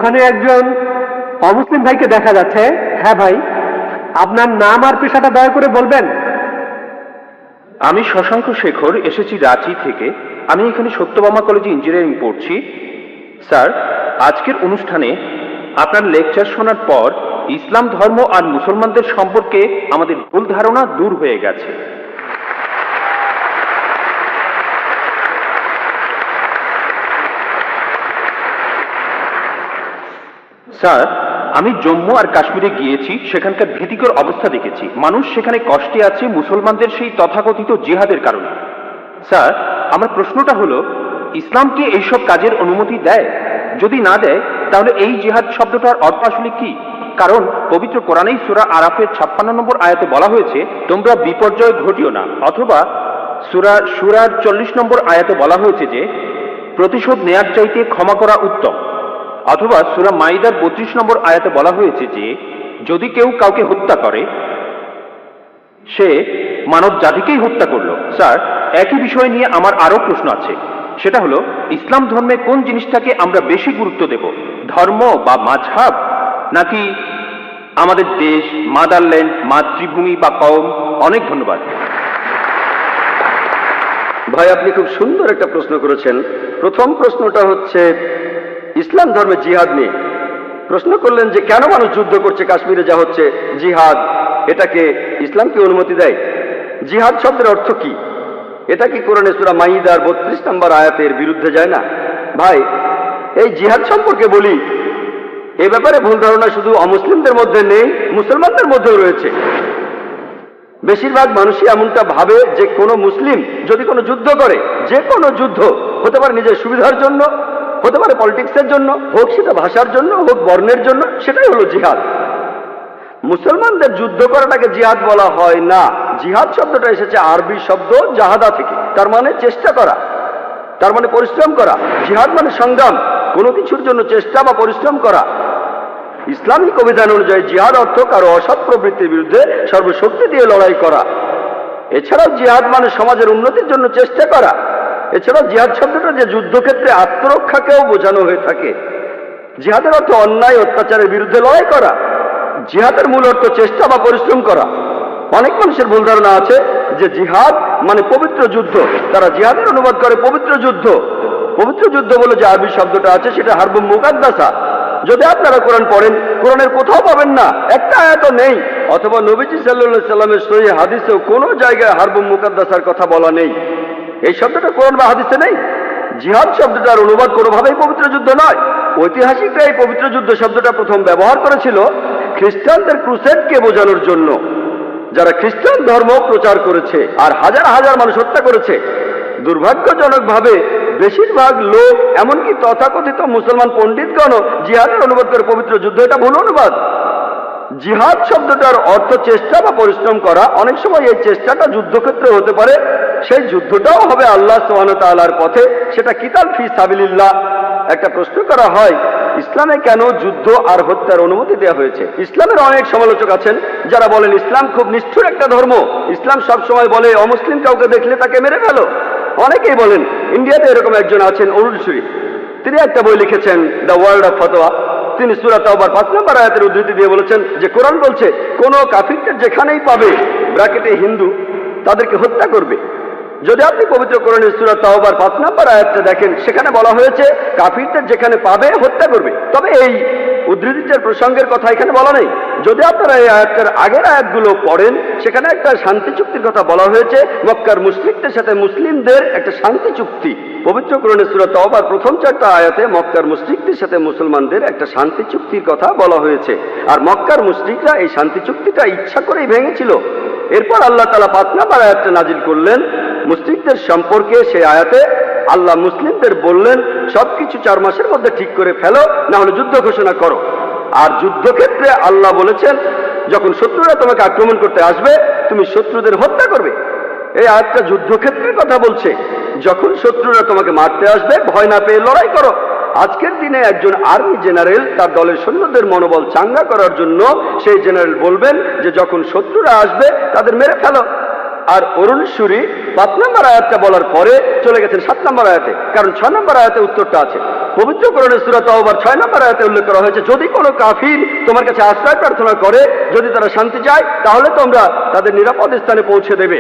ওখানে একজন অমুসলিম ভাইকে দেখা যাচ্ছে। হ্যাঁ ভাই, আপনার নাম আর পেশাটা দয়া করে বলবেন। আমি শশাঙ্ক শেখর, এসেছি রাঁচি থেকে। আমি এখানে সত্যভামা কলেজে ইঞ্জিনিয়ারিং পড়ছি। স্যার, আজকের অনুষ্ঠানে আপনার লেকচার শোনার পর ইসলাম ধর্ম আর মুসলমানদের সম্পর্কে আমাদের ভুল ধারণা দূর হয়ে গেছে। স্যার, আমি জম্মু আর কাশ্মীরে গিয়েছি, সেখানকার ভীতিকর অবস্থা দেখেছি। মানুষ সেখানে কষ্টে আছে মুসলমানদের সেই তথাকথিত জিহাদের কারণে। স্যার, আমার প্রশ্নটা হলো, ইসলাম কি এইসব কাজের অনুমতি দেয়? যদি না দেয়, তাহলে এই জিহাদ শব্দটার অর্থ আসলে কি? কারণ পবিত্র কোরআনেই সূরা আরাফের 56 নম্বর আয়াতে বলা হয়েছে, তোমরা বিপর্যয় ঘটিও না। অথবা সূরা শুরার 40 নম্বর আয়াতে বলা হয়েছে যে প্রতিশোধ নেয়ার চাইতে ক্ষমা করা উত্তম। অথবা সূরা মাইদার 32 নম্বর আয়াতে বলা হয়েছে যে যদি কেউ কাউকে হত্যা করে, সে মানব জাতিকেই হত্যা করলো। স্যার, একই বিষয় নিয়ে আমার আরো প্রশ্ন আছে। সেটা হলো, ইসলাম ধর্মে কোন জিনিসটাকে আমরা বেশি গুরুত্ব দেব, ধর্ম বা মাযহাব, নাকি আমাদের দেশ, মাদারল্যান্ড, মাতৃভূমি বা কওম? অনেক ধন্যবাদ। ভাই, আপনি খুব সুন্দর একটা প্রশ্ন করেছেন। প্রথম প্রশ্নটা হচ্ছে ইসলাম ধর্মে জিহাদ নিয়ে প্রশ্ন করলেন যে কেন মানুষ যুদ্ধ করছে কাশ্মীরে, যা হচ্ছে জিহাদ, এটাকে ইসলাম কি অনুমতি দেয়? জিহাদ শব্দের অর্থ কি? এটা কি কোরআনে সূরা মাইদার 32 নম্বর আয়াতের বিরুদ্ধে যায় না? ভাই, এই জিহাদ সম্পর্কে বলি, এ ব্যাপারে ভুল ধারণা শুধু অমুসলিমদের মধ্যে নেই, মুসলমানদের মধ্যেও রয়েছে। বেশিরভাগ মানুষই এমনটা ভাবে যে কোনো মুসলিম যদি কোনো যুদ্ধ করে, যে কোনো যুদ্ধ হতে পারে নিজের সুবিধার জন্য, হতে পারে পলিটিক্সের জন্য, হোক সেটা ভাষার জন্য, হোক বর্ণের জন্য, সেটাই হলো জিহাদ। মুসলমানদের যুদ্ধ করাটাকে জিহাদ বলা হয় না। জিহাদ শব্দটা এসেছে আরবি শব্দ জাহাদা থেকে, তার মানে চেষ্টা করা, তার মানে পরিশ্রম করা। জিহাদ মানে সংগ্রাম, কোনো কিছুর জন্য চেষ্টা বা পরিশ্রম করা। ইসলামিক অভিধান অনুযায়ী জিহাদ অর্থ কারো অসৎ প্রবৃত্তির বিরুদ্ধে সর্বশক্তি দিয়ে লড়াই করা। এছাড়াও জিহাদ মানে সমাজের উন্নতির জন্য চেষ্টা করা। এছাড়াও জিহাদ শব্দটা যে যুদ্ধক্ষেত্রে আত্মরক্ষাকেও বোঝানো হয়ে থাকে। জিহাদের অর্থ অন্যায় অত্যাচারের বিরুদ্ধে লড়াই করা। জিহাদের মূল অর্থ চেষ্টা বা পরিশ্রম করা। অনেক মানুষের ভুল ধারণা আছে যে জিহাদ মানে পবিত্র যুদ্ধ। তারা জিহাদের অনুবাদ করে পবিত্র যুদ্ধ। পবিত্র যুদ্ধ বলে যে আরবি শব্দটা আছে সেটা হারবুম মুকাদ্দাসা। যদি আপনারা কোরআন পড়েন, কোরআনের কোথাও পাবেন না, একটা আয়াতও নেই। অথবা নবীজি সাল্লাল্লাহু আলাইহি সাল্লামের সহিহ হাদিসেও কোনো জায়গায় হারবুম মুকাদ্দাসার কথা বলা নেই। এই শব্দটা কোরআন বা হাদিসে নেই। জিহাদ শব্দটার অনুবাদ কোনোভাবেই পবিত্র যুদ্ধ নয়। ঐতিহাসিকরা এই পবিত্র যুদ্ধ শব্দটা প্রথম ব্যবহার করেছিল খ্রিস্টানদের ক্রুসেডকে বোঝানোর জন্য, যারা খ্রিস্টান ধর্ম প্রচার করেছে আর হাজার হাজার মানুষ হত্যা করেছে। দুর্ভাগ্যজনকভাবে বেশিরভাগ লোক, এমনকি তথাকথিত মুসলমান পণ্ডিতগণও জিহাদের অনুবাদ করে পবিত্র যুদ্ধ। এটা ভুল অনুবাদ। জিহাদ শব্দটার অর্থ চেষ্টা বা পরিশ্রম করা। অনেক সময় এই চেষ্টাটা যুদ্ধক্ষেত্রে হতে পারে, সেই যুদ্ধটাও হবে আল্লাহ সুবহানাহু ওয়া তাআলার পথে, সেটা কিতাল ফি সাবিলিল্লাহ। একটা প্রশ্ন করা হয়, ইসলামে কেন যুদ্ধ আর হত্যার অনুমতি দেওয়া হয়েছে? ইসলামের অনেক সমালোচক আছেন যারা বলেন ইসলাম খুব নিষ্ঠুর একটা ধর্ম। ইসলাম সবসময় বলে অমুসলিম কাউকে দেখলে তাকে মেরে ফেলো। অনেকেই বলেন, ইন্ডিয়াতে এরকম একজন আছেন অরুণ সুরি, তিনি একটা বই লিখেছেন দ্য ওয়ার্ল্ড অফ ফতোয়া। তিনি সূরা তাওবার 5 নম্বর আয়াতের উদ্ধৃতি দিয়ে বলেছেন যে কোরআন বলছে কোনো কাফিরদের যেখানেই পাবে, ব্র্যাকেটে হিন্দু, তাদেরকে হত্যা করবে। যদি আপনি পবিত্র কোরআনের সূরা তাওবার 5 নম্বর আয়াতটা দেখেন, সেখানে বলা হয়েছে কাফিরদের যেখানে পাবে হত্যা করবে। তবে এই উদ্ধৃতিটার প্রসঙ্গের কথা এখানে বলা নেই। যদি আপনারা এই আয়াতটার আগের আয়াতগুলো পড়েন, সেখানে একটা শান্তি চুক্তির কথা বলা হয়েছে। মক্কার মুশরিকদের সাথে মুসলিমদের একটা শান্তি চুক্তি। পবিত্র কোরআনের সূরা তাওবার প্রথম 4টা আয়াতে মক্কার মুশরিকদের সাথে মুসলমানদের একটা শান্তি চুক্তির কথা বলা হয়েছে। আর মক্কার মুশরিকরা এই শান্তি চুক্তিটা ইচ্ছা করেই ভেঙেছিল। এরপর আল্লাহ তাআলা 5 নম্বর আয়াতটা নাজিল করলেন মুশরিকদের সম্পর্কে। সেই আয়াতে আল্লাহ মুসলিমদের বললেন, সবকিছু 4 মাসের মধ্যে ঠিক করে ফেলো, না হলে যুদ্ধ ঘোষণা করো। আর যুদ্ধক্ষেত্রে আল্লাহ বলেছেন, যখন শত্রুরা তোমাকে আক্রমণ করতে আসবে, তুমি শত্রুদের হত্যা করবে। এই আয়াতটা যুদ্ধক্ষেত্রের কথা বলছে। যখন শত্রুরা তোমাকে মারতে আসবে, ভয় না পেয়ে লড়াই করো। আজকের দিনে একজন আর্মি জেনারেল তার দলের সৈন্যদের মনোবল চাঙ্গা করার জন্য সেই জেনারেল বলবেন যে যখন শত্রুরা আসবে তাদের মেরে ফেলো। আর অরুণ সুরি 5 নম্বর আয়াতটা বলার পরে চলে গেছেন 7 নম্বর আয়াতে, কারণ 6 নম্বর আয়াতে উত্তরটা আছে। পবিত্র কোরআনের সূরা তাওবার 6 নম্বর আয়াতে উল্লেখ করা হয়েছে, যদি কোনো কাফির তোমার কাছে আশ্রয় প্রার্থনা করে, যদি তারা শান্তি চায়, তাহলে তোমরা তাদের নিরাপদ স্থানে পৌঁছে দেবে।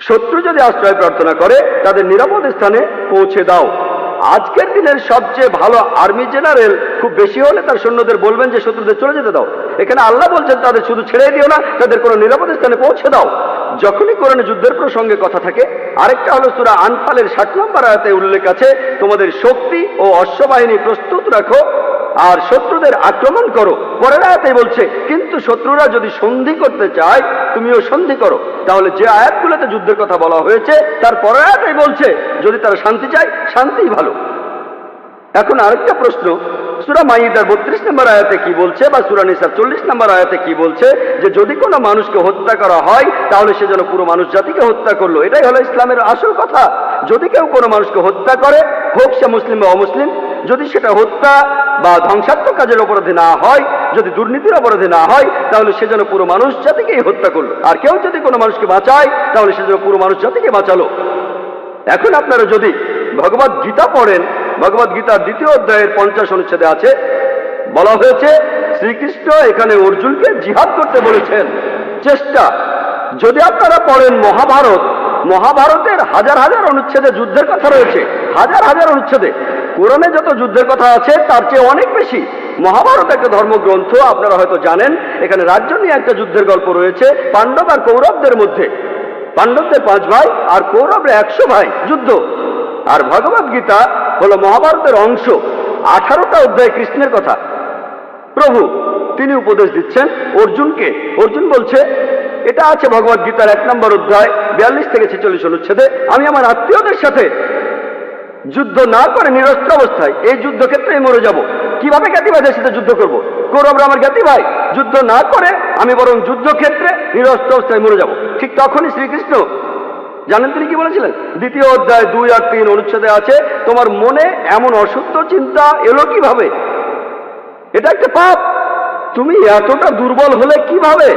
শত্রু যদি আশ্রয় প্রার্থনা করে, তাদের নিরাপদ স্থানে পৌঁছে দাও। আজকের দিনের সবচেয়ে ভালো আর্মি জেনারেল খুব বেশি হলে তার সৈন্যদের বলবেন যে শত্রুদের চলে যেতে দাও। এখানে আল্লাহ বলছেন তাদের শুধু ছেড়ে দিও না, তাদের কোনো নিরাপদ স্থানে পৌঁছে দাও। যখনই কোরআনে যুদ্ধের প্রসঙ্গে কথা থাকে, আরেকটা হলো সূরা আনফালের 60 নম্বর আয়াতে উল্লেখ আছে, তোমাদের শক্তি ও অশ্ববাহিনী প্রস্তুত রাখো আর শত্রুদের আক্রমণ করো। পরের আয়াতে বলছে, কিন্তু শত্রুরা যদি সন্ধি করতে চায়, তুমিও সন্ধি করো। তাহলে যে আয়াতগুলোতে যুদ্ধের কথা বলা হয়েছে, তার পরের আয়াতে বলছে যদি তারা শান্তি চায়, শান্তিই ভালো। এখন আরেকটা প্রশ্ন, সূরা মাইদার 32 নম্বর আয়াতে কি বলছে, বা সূরা নিসার 40 নম্বর আয়াতে কি বলছে, যে যদি কোনো মানুষকে হত্যা করা হয়, তাহলে সে যেন পুরো মানুষ জাতিকে হত্যা করলো। এটাই হলো ইসলামের আসল কথা। যদি কেউ কোনো মানুষকে হত্যা করে, হোক সে মুসলিম বা অমুসলিম, যদি সেটা হত্যা বা ধ্বংসাত্মক কাজের অপরাধে না হয়, যদি দুর্নীতির অপরাধে না হয়, তাহলে সে যেন পুরো মানুষ জাতিকেই হত্যা করলো। আর কেউ যদি কোনো মানুষকে বাঁচায়, তাহলে সে যেন পুরো মানুষ জাতিকে বাঁচালো। এখন আপনারা যদি ভগবদ গীতা পড়েন, ভগবদ গীতার 2য় অধ্যায়ের 50 অনুচ্ছেদে আছে, বলা হয়েছে শ্রীকৃষ্ণ এখানে অর্জুনকে জিহাদ করতে বলেছেন। চেষ্টা, যদি আপনারা পড়েন মহাভারত, মহাভারতের হাজার হাজার অনুচ্ছেদে যুদ্ধের কথা রয়েছে, হাজার হাজার অনুচ্ছেদে। কোরআনে যত যুদ্ধের কথা আছে তার চেয়ে অনেক বেশি। মহাভারত একটা ধর্মগ্রন্থ, আপনারা হয়তো জানেন। এখানে রাজ্য নিয়ে একটা যুদ্ধের গল্প রয়েছে পাণ্ডব আর কৌরবদের মধ্যে। পাণ্ডবদের 5 ভাই আর কৌরবরা 100 ভাই, যুদ্ধ। আর ভগবদ গীতা হলো মহাভারতের অংশ। 18টা অধ্যায় কৃষ্ণের কথা। প্রভু তিনি উপদেশ দিচ্ছেন অর্জুনকে। অর্জুন বলছে, এটা আছে ভগবদ গীতার 1 নম্বর অধ্যায় 42 থেকে 46 অনুচ্ছেদে, আমি আমার আত্মীয়দের সাথে যুদ্ধ না করে নিরস্ত্র অবস্থায় এই যুদ্ধক্ষেত্রে মরে যাব। কিভাবে জ্ঞাতি ভাইদের সাথে যুদ্ধ করব? কৌরবরা আমার জ্ঞাতি ভাই, যুদ্ধ না করে আমি বরং যুদ্ধক্ষেত্রে নিরস্ত্র অবস্থায় মরে যাব। ঠিক তখনই শ্রীকৃষ্ণ জানেন তিনি কি বলেছিলেন? 2য় অধ্যায় 2 আর 3 অনুচ্ছেদে আছে, তোমার মনে এমন অশুদ্ধ চিন্তা এলো কিভাবে? এটা একটা পাপ। তুমি এতটা দুর্বল হলে কিভাবে?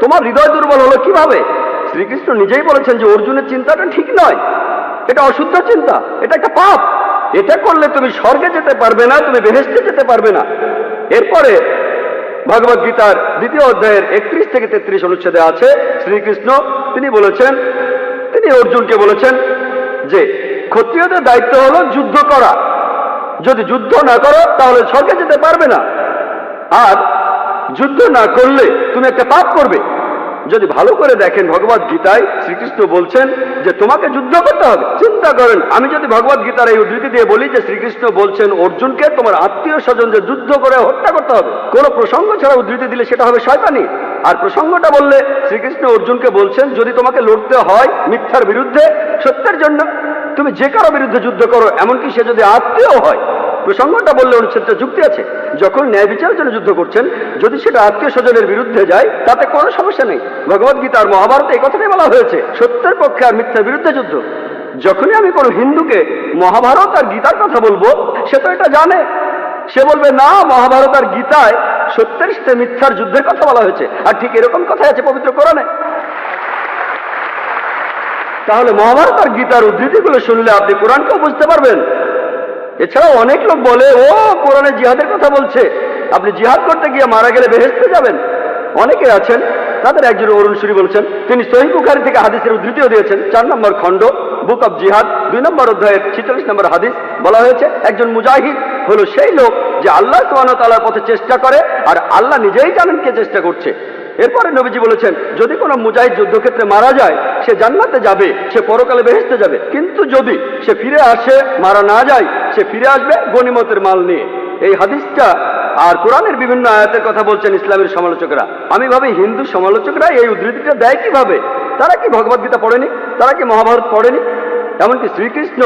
তোমার হৃদয় দুর্বল হলো কিভাবে? শ্রীকৃষ্ণ নিজেই বলেছেন যে অর্জুনের চিন্তাটা ঠিক নয়, এটা অশুদ্ধ চিন্তা, এটা একটা পাপ। এটা করলে তুমি স্বর্গে যেতে পারবে না, তুমি বেহেশতে যেতে পারবে না। এরপরে ভগবদ গীতার 2য় অধ্যায়ের 31 থেকে 33 অনুচ্ছেদে আছে, শ্রীকৃষ্ণ তিনি বলেছেন, তিনি অর্জুনকে বলেছেন যে ক্ষত্রিয়দের দায়িত্ব হলো যুদ্ধ করা। যদি যুদ্ধ না করো তাহলে স্বর্গে যেতে পারবে না, আর যুদ্ধ না করলে তুমি একটা পাপ করবে। যদি ভালো করে দেখেন ভগবদ গীতায় শ্রীকৃষ্ণ বলছেন যে তোমাকে যুদ্ধ করতে হবে। চিন্তা করেন, আমি যদি ভগবদ গীতার এই উদ্ধৃতি দিয়ে বলি যে শ্রীকৃষ্ণ বলছেন অর্জুনকে তোমার আত্মীয় স্বজনদের যুদ্ধ করে হত্যা করতে হবে, কোন প্রসঙ্গ ছাড়া উদ্ধৃতি দিলে সেটা হবে শয়তানি। আর প্রসঙ্গটা বললে শ্রীকৃষ্ণ অর্জুনকে বলছেন যদি তোমাকে লড়তে হয় মিথ্যার বিরুদ্ধে, সত্যের জন্য, তুমি যে কারো বিরুদ্ধে যুদ্ধ করো, এমনকি সে যদি আত্মীয় হয়। প্রসঙ্গটা বললে অনুচ্ছেদটা যুক্তি আছে। যখন ন্যায় বিচারের জন্য যুদ্ধ করছেন, যদি সেটা আত্মীয় স্বজনের বিরুদ্ধে যায়, তাতে কোনো সমস্যা নেই। ভগবদ গীতা আর মহাভারতে এই কথাটাই বলা হয়েছে, সত্যের পক্ষে আর মিথ্যার বিরুদ্ধে যুদ্ধ। যখনই আমি কোনো হিন্দুকে মহাভারত আর গীতার কথা বলবো, সে তো এটা জানে। সে বলবে না, মহাভারত আর গীতায় সত্যের সাথে মিথ্যার যুদ্ধের কথা বলা হয়েছে। আর ঠিক এরকম কথাই আছে পবিত্র কোরআনে। তাহলে মহাভারত আর গীতার উদ্ধৃতিগুলো শুনলে আপনি কোরআনকেও বুঝতে পারবেন। এছাড়াও অনেক লোক বলে ও কোরআনে জিহাদের কথা বলছে, আপনি জিহাদ করতে গিয়ে মারা গেলে বেহেশতে যাবেন। অনেকে আছেন, তাদের একজন অরুণ সুরি বলছেন, তিনি সহিহ বুখারী থেকে হাদিসের উদ্ধৃতিও দিয়েছেন। 4 নম্বর খণ্ড বুক অব জিহাদ 2 নম্বর অধ্যায়ের 46 নম্বর হাদিস বলা হয়েছে, একজন মুজাহিদ হলো সেই লোক যে আল্লাহ সুবহানাহু ওয়া তাআলার পথে চেষ্টা করে, আর আল্লাহ নিজেই জানেন কে চেষ্টা করছে। এরপরে নবীজি বলেছেন যদি কোনো মুজাহিদ যুদ্ধক্ষেত্রে মারা যায়, সে জান্নাতে যাবে, সে পরকালে বেহেশতে যাবে। কিন্তু যদি সে ফিরে আসে, মারা না যায়, সে ফিরে আসবে গনিমতের মাল নিয়ে। এই হাদিসটা আর কোরআনের বিভিন্ন আয়াতের কথা বলছেন ইসলামের সমালোচকরা। আমি ভাবি হিন্দু সমালোচকরা এই উদ্ধৃতিটা দেয় কিভাবে? তারা কি ভগবদ গীতা পড়েনি? তারা কি মহাভারত পড়েনি? এমনকি শ্রীকৃষ্ণ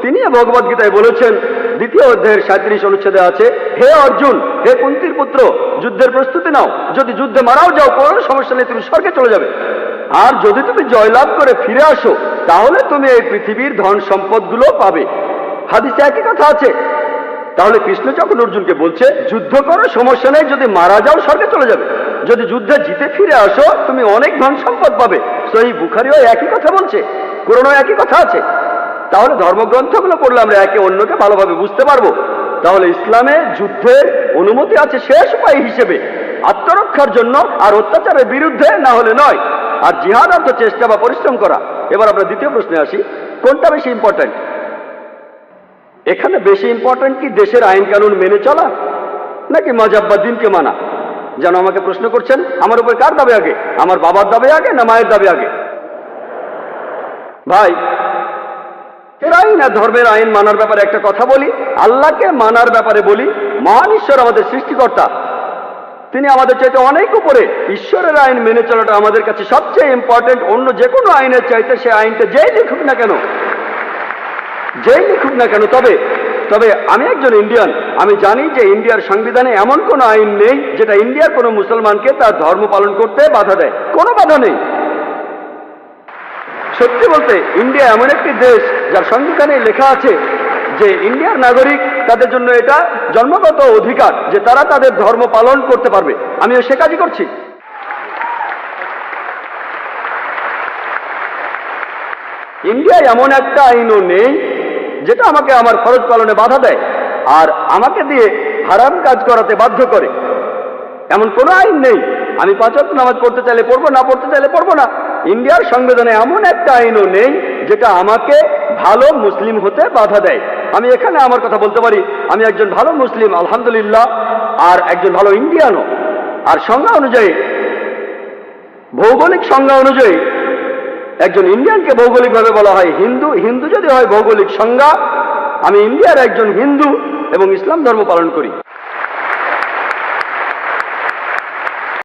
তিনি ভগবদ গীতায় বলেছেন 2য় অধ্যায়ের 37 অনুচ্ছেদে আছে, হে অর্জুন, হে কুন্তির পুত্র, যুদ্ধের প্রস্তুতি নাও। যদি যুদ্ধে মারাও যাও, কোনো সমস্যা নেই, তুমি স্বর্গে চলে যাবে। আর যদি তুমি জয়লাভ করে ফিরে আসো, তাহলে তুমি এই পৃথিবীর ধন সম্পদগুলো পাবে। হাদিসে একই কথা আছে। তাহলে কৃষ্ণ যখন অর্জুনকে বলছে যুদ্ধ করো, সমস্যা নেই, যদি মারা যাও স্বর্গে চলে যাবে, যদি যুদ্ধে জিতে ফিরে আসো তুমি অনেক ধন সম্পদ পাবে। সহিহ বুখারীও একই কথা বলছে, কোরআনেও একই কথা আছে। তাহলে ধর্মগ্রন্থগুলো পড়লে আমরা একে অন্যকে ভালোভাবে বুঝতে পারবো। তাহলে ইসলামে যুদ্ধের অনুমতি আছে শেষ উপায় হিসেবে, আত্মরক্ষার জন্য, আর অত্যাচারের বিরুদ্ধে, না হলে নয়। আর জিহাদ অর্থ চেষ্টা বা পরিশ্রম করা। এবার আমরা দ্বিতীয় প্রশ্নে আসি, কোনটা বেশি ইম্পর্ট্যান্ট? এখানে বেশি ইম্পর্ট্যান্ট কি দেশের আইন কানুন মেনে চলা, নাকি মাযহাব বা দিনকে মানা? যেন আমাকে প্রশ্ন করছেন, আমার উপর কার দাবি আগে? আমার বাবার দাবি আগে না মায়ের দাবি আগে? ভাই, এর আইন আর ধর্মের আইন মানার ব্যাপারে একটা কথা বলি, আল্লাহকে মানার ব্যাপারে বলি। মহান ঈশ্বর আমাদের সৃষ্টিকর্তা, তিনি আমাদের চাইতে অনেক উপরে। ঈশ্বরের আইন মেনে চলাটা আমাদের কাছে সবচেয়ে ইম্পর্টেন্ট, অন্য যে কোনো আইনের চাইতে। সে আইনটা যেই লিখুক না কেন, যেই লিখুক না কেন। তবে আমি একজন ইন্ডিয়ান, আমি জানি যে ইন্ডিয়ার সংবিধানে এমন কোনো আইন নেই যেটা ইন্ডিয়ার কোনো মুসলমানকে তার ধর্ম পালন করতে বাধা দেয়। কোনো বাধা নেই। সত্যি বলতে ইন্ডিয়া এমন একটি দেশ যার সংবিধানে লেখা আছে যে ইন্ডিয়ার নাগরিক, তাদের জন্য এটা জন্মগত অধিকার যে তারা তাদের ধর্ম পালন করতে পারবে। আমিও সে কাজই করছি। ইন্ডিয়ায় এমন একটা আইনও নেই যেটা আমাকে আমার ফরজ পালনে বাধা দেয় আর আমাকে দিয়ে হারাম কাজ করাতে বাধ্য করে। এমন কোনো আইন নেই। আমি 5 ওয়াক্ত নামাজ পড়তে চাইলে পড়বো, না পড়তে চাইলে পড়বো না। ইন্ডিয়ার সংবিধানে এমন একটা আইনও নেই যেটা আমাকে ভালো মুসলিম হতে বাধা দেয়। আমি এখানে আমার কথা বলতে পারি, আমি একজন ভালো মুসলিম আলহামদুলিল্লাহ, আর একজন ভালো ইন্ডিয়ানও। আর সংজ্ঞা অনুযায়ী, ভৌগোলিক সংজ্ঞা অনুযায়ী একজন ইন্ডিয়ানকে ভৌগোলিকভাবে বলা হয় হিন্দু। হিন্দু যদি হয় ভৌগোলিক সংজ্ঞা, আমি ইন্ডিয়ার একজন হিন্দু এবং ইসলাম ধর্ম পালন করি।